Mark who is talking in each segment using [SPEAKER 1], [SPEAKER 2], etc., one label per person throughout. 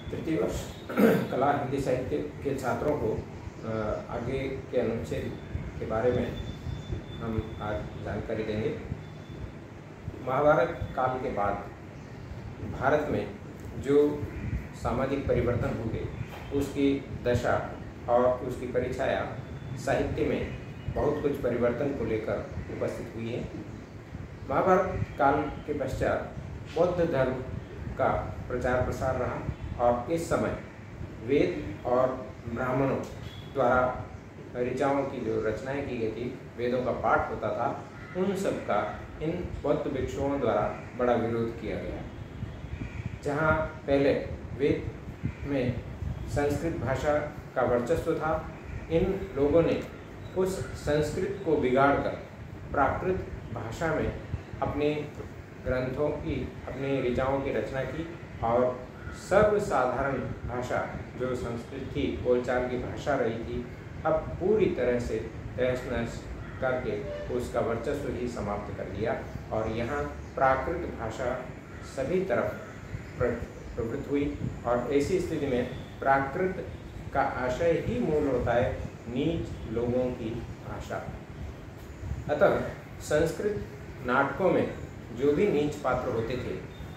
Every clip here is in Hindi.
[SPEAKER 1] तृतीय वर्ष कला हिंदी साहित्य के छात्रों को आगे के अनुच्छेद के बारे में हम आज जानकारी देंगे। महाभारत काल के बाद भारत में जो सामाजिक परिवर्तन हुए उसकी दशा और उसकी परिछाया साहित्य में बहुत कुछ परिवर्तन को लेकर उपस्थित हुई है। महाभारत काल के पश्चात बौद्ध धर्म का प्रचार प्रसार रहा और इस समय वेद और ब्राह्मणों द्वारा ऋचाओं की जो रचनाएं की गई थी, वेदों का पाठ होता था, उन सब का इन बौद्ध भिक्षुओं द्वारा बड़ा विरोध किया गया। जहाँ पहले वेद में संस्कृत भाषा का वर्चस्व था, इन लोगों ने उस संस्कृत को बिगाड़कर प्राकृत भाषा में अपने ग्रंथों की, अपनी ऋचाओं की रचना की और सर्वसाधारण भाषा जो संस्कृत थी, बोलचाल की भाषा रही थी, अब पूरी तरह से तहस नहस करके उसका वर्चस्व ही समाप्त कर दिया और यहाँ प्राकृत भाषा सभी तरफ प्रवृत्त हुई। और ऐसी स्थिति में प्राकृत का आशय ही मूल होता है नीच लोगों की भाषा। अतः संस्कृत नाटकों में जो भी नीच पात्र होते थे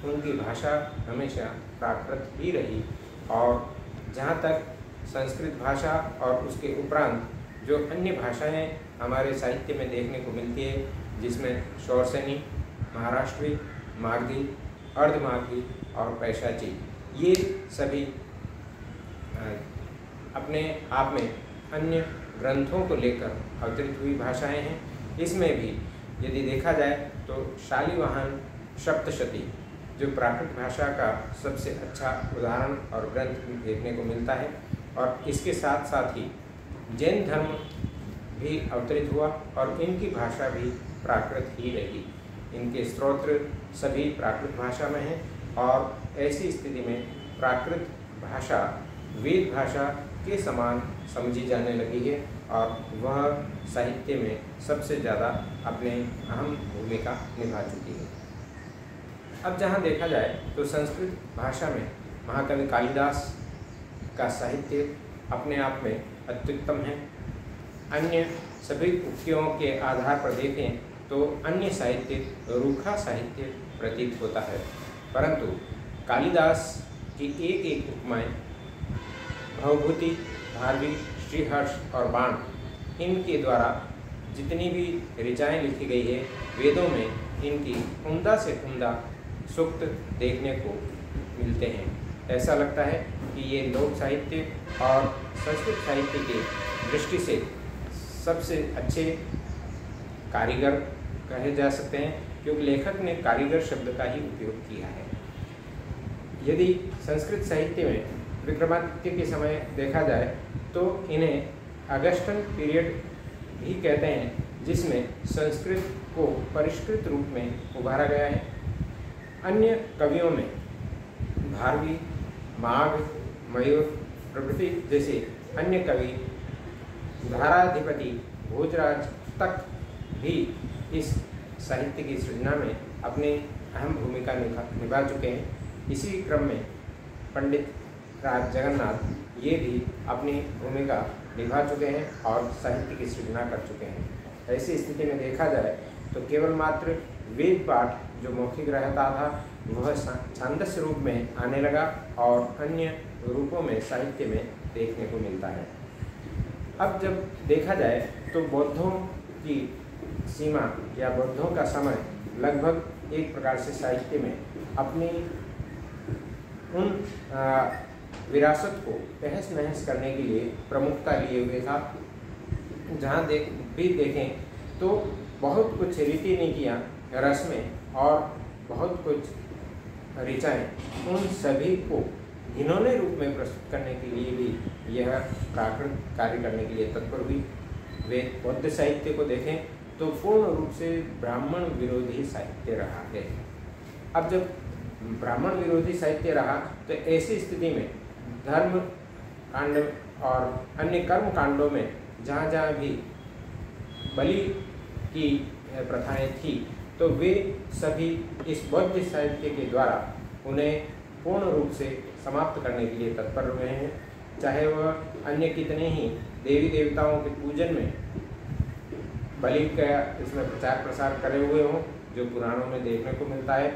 [SPEAKER 1] उनकी भाषा हमेशा प्राकृत ही रही। और जहाँ तक संस्कृत भाषा और उसके उपरांत जो अन्य भाषाएं हमारे साहित्य में देखने को मिलती है, जिसमें शौरसेनी, महाराष्ट्री, मागधी, अर्धमागधी और पैशाची, ये सभी अपने आप में अन्य ग्रंथों को लेकर अवतरित हुई भाषाएं हैं। इसमें भी यदि देखा जाए तो शालिवाहन सप्तशती जो प्राकृत भाषा का सबसे अच्छा उदाहरण और ग्रंथ देखने को मिलता है, और इसके साथ साथ ही जैन धर्म भी अवतरित हुआ और इनकी भाषा भी प्राकृत ही रही। इनके स्तोत्र सभी प्राकृत भाषा में हैं और ऐसी स्थिति में प्राकृत भाषा वेद भाषा के समान समझी जाने लगी है और वह साहित्य में सबसे ज़्यादा अपने अहम भूमिका निभा चुकी है। अब जहाँ देखा जाए तो संस्कृत भाषा में महाकवि कालिदास का साहित्य अपने आप में अत्युत्तम है। अन्य सभी उक्तियों के आधार पर देखें तो अन्य साहित्य रूखा साहित्य प्रतीत होता है, परंतु कालिदास की एक एक उपमाएँ भवभूति, भारवी, श्रीहर्ष और बाण, इनके द्वारा जितनी भी ऋचाएँ लिखी गई है, वेदों में इनकी उम्दा से उम्दा सूक्त देखने को मिलते हैं। ऐसा लगता है कि ये लोक साहित्य और संस्कृत साहित्य की दृष्टि से सबसे अच्छे कारीगर कहे जा सकते हैं, क्योंकि लेखक ने कारीगर शब्द का ही उपयोग किया है। यदि संस्कृत साहित्य में विक्रमादित्य के समय देखा जाए तो इन्हें अगस्टन पीरियड भी कहते हैं, जिसमें संस्कृत को परिष्कृत रूप में उभारा गया है। अन्य कवियों में भारवी, माघ, मयूर प्रभृति जैसे अन्य कवि, धाराधिपति, भोजराज तक भी इस साहित्य की सृजना में अपनी अहम भूमिका निभा चुके हैं। इसी क्रम में पंडित राज जगन्नाथ ये भी अपनी भूमिका निभा चुके हैं और साहित्य की सृजना कर चुके हैं। ऐसी स्थिति में देखा जाए तो केवल मात्र वेद पाठ जो मौखिक रहता था वह छांदस्य रूप में आने लगा और अन्य रूपों में साहित्य में देखने को मिलता है। अब जब देखा जाए तो बौद्धों की सीमा या बौद्धों का समय लगभग एक प्रकार से साहित्य में अपनी उन विरासत को तहस नहस करने के लिए प्रमुखता लिए हुए था। जहाँ देखें तो बहुत कुछ रीति नीतियाँ, रस्में और बहुत कुछ ऋचाएँ, उन सभी को घिनौने रूप में प्रस्तुत करने के लिए भी यह प्राकृत कार्य करने के लिए तत्पर हुई। वेद बौद्ध साहित्य को देखें तो पूर्ण रूप से ब्राह्मण विरोधी साहित्य रहा है। अब जब ब्राह्मण विरोधी साहित्य रहा तो ऐसी स्थिति में धर्म कांड और अन्य कर्म कांडों में जहाँ जहाँ भी बलि की प्रथाएं थी तो वे सभी इस बौद्ध साहित्य के द्वारा उन्हें पूर्ण रूप से समाप्त करने के लिए तत्पर हुए हैं। चाहे वह अन्य कितने ही देवी देवताओं के पूजन में बलि का इसमें प्रचार प्रसार करे हुए हों, जो पुराणों में देखने को मिलता है,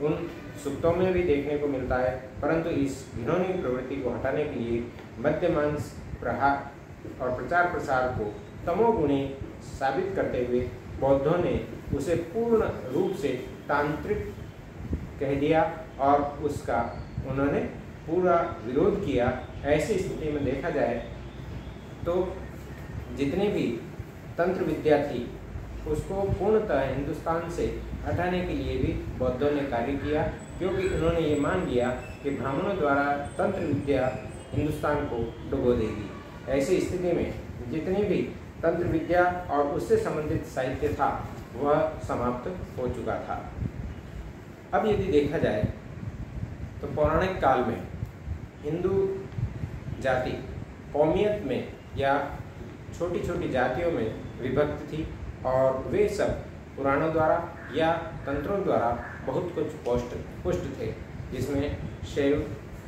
[SPEAKER 1] उन सूक्तों में भी देखने को मिलता है, परंतु इस घिनौनी प्रवृत्ति को हटाने के लिए मध्यमांस प्रहार और प्रचार प्रसार को तमोगुणी साबित करते हुए बौद्धों ने उसे पूर्ण रूप से तांत्रिक कह दिया और उसका उन्होंने पूरा विरोध किया। ऐसी स्थिति में देखा जाए तो जितनी भी तंत्र विद्या थी उसको पूर्णतः हिंदुस्तान से हटाने के लिए भी बौद्धों ने कार्य किया, क्योंकि उन्होंने ये मान लिया कि ब्राह्मणों द्वारा तंत्र विद्या हिंदुस्तान को डुबो देगी। ऐसी स्थिति में जितनी भी तंत्र विद्या और उससे संबंधित साहित्य था वह समाप्त हो चुका था। अब यदि देखा जाए तो पौराणिक काल में हिंदू जाति कौमियत में या छोटी छोटी जातियों में विभक्त थी और वे सब पुराणों द्वारा या तंत्रों द्वारा बहुत कुछ पुष्ट थे, जिसमें शैव,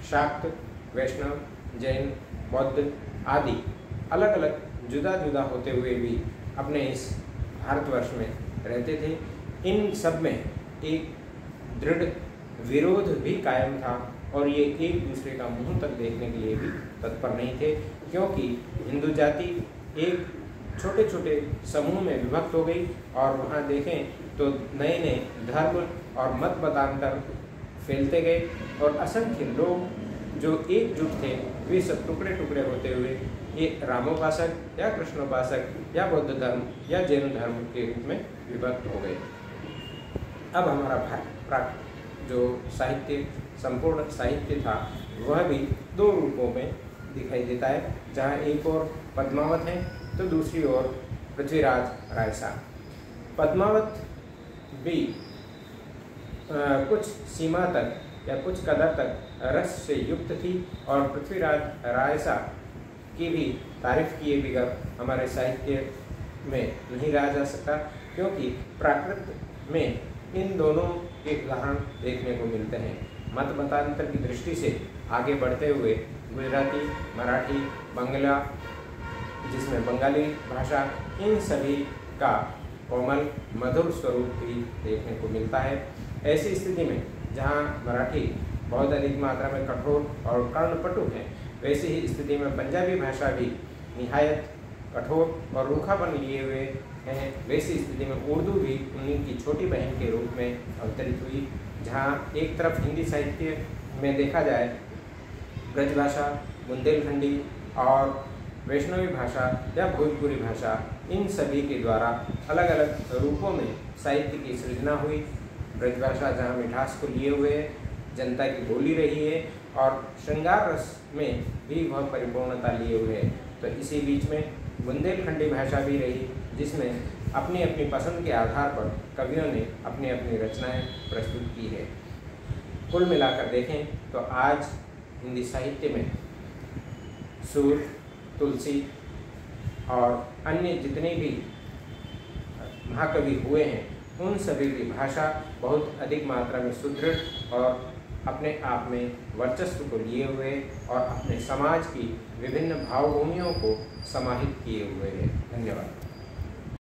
[SPEAKER 1] शाक्त, वैष्णव, जैन, बौद्ध आदि अलग अलग जुदा जुदा होते हुए भी अपने इस भारतवर्ष में रहते थे। इन सब में एक दृढ़ विरोध भी कायम था और ये एक दूसरे का मुंह तक देखने के लिए भी तत्पर नहीं थे, क्योंकि हिंदू जाति एक छोटे छोटे समूह में विभक्त हो गई और वहाँ देखें तो नए नए धर्म और मत मतांतर फैलते गए और असंख्य लोग जो एकजुट थे वे सब टुकड़े टुकड़े होते हुए ये रामोपासक या कृष्णोपासक या बौद्ध धर्म या जैन धर्म के रूप में विभक्त हो गए। अब हमारा जो साहित्य संपूर्ण साहित्य था वह भी दो रूपों में दिखाई देता है, जहाँ एक ओर पद्मावत है तो दूसरी ओर पृथ्वीराज रायसा। पद्मावत भी कुछ सीमा तक या कुछ कदर तक रस से युक्त थी और पृथ्वीराज रायसा की भी तारीफ किए बगैर हमारे साहित्य में नहीं रहा जा सकता, क्योंकि प्राकृत में इन दोनों के उदाहरण देखने को मिलते हैं। मत मतांतर की दृष्टि से आगे बढ़ते हुए गुजराती, मराठी, बंगला, जिसमें बंगाली भाषा, इन सभी का कोमल मधुर स्वरूप भी देखने को मिलता है। ऐसी स्थिति में जहाँ मराठी बहुत अधिक मात्रा में कठोर और कर्णपटु है, वैसी ही स्थिति में पंजाबी भाषा भी निहायत कठोर और रूखापन लिए हुए हैं। वैसी स्थिति में उर्दू भी उन्हीं की छोटी बहन के रूप में अवतरित हुई, जहाँ एक तरफ हिंदी साहित्य में देखा जाए ब्रजभाषा, बुंदेलखंडी और वैष्णवी भाषा या भोजपुरी भाषा, इन सभी के द्वारा अलग अलग रूपों में साहित्य की सृजना हुई। ब्रजभाषा जहाँ मिठास को लिए हुए जनता की बोली रही है और श्रृंगार रस में भी वह परिपूर्णता लिए हुए है, तो इसी बीच में बुंदेलखंडी भाषा भी रही, जिसमें अपनी अपनी पसंद के आधार पर कवियों ने अपनी अपनी रचनाएं प्रस्तुत की है। कुल मिलाकर देखें तो आज हिंदी साहित्य में सूर, तुलसी और अन्य जितने भी महाकवि हुए हैं, उन सभी की भाषा बहुत अधिक मात्रा में सुदृढ़ और अपने आप में वर्चस्व को लिए हुए और अपने समाज की विभिन्न भावभूमियों को समाहित किए हुए हैं। धन्यवाद।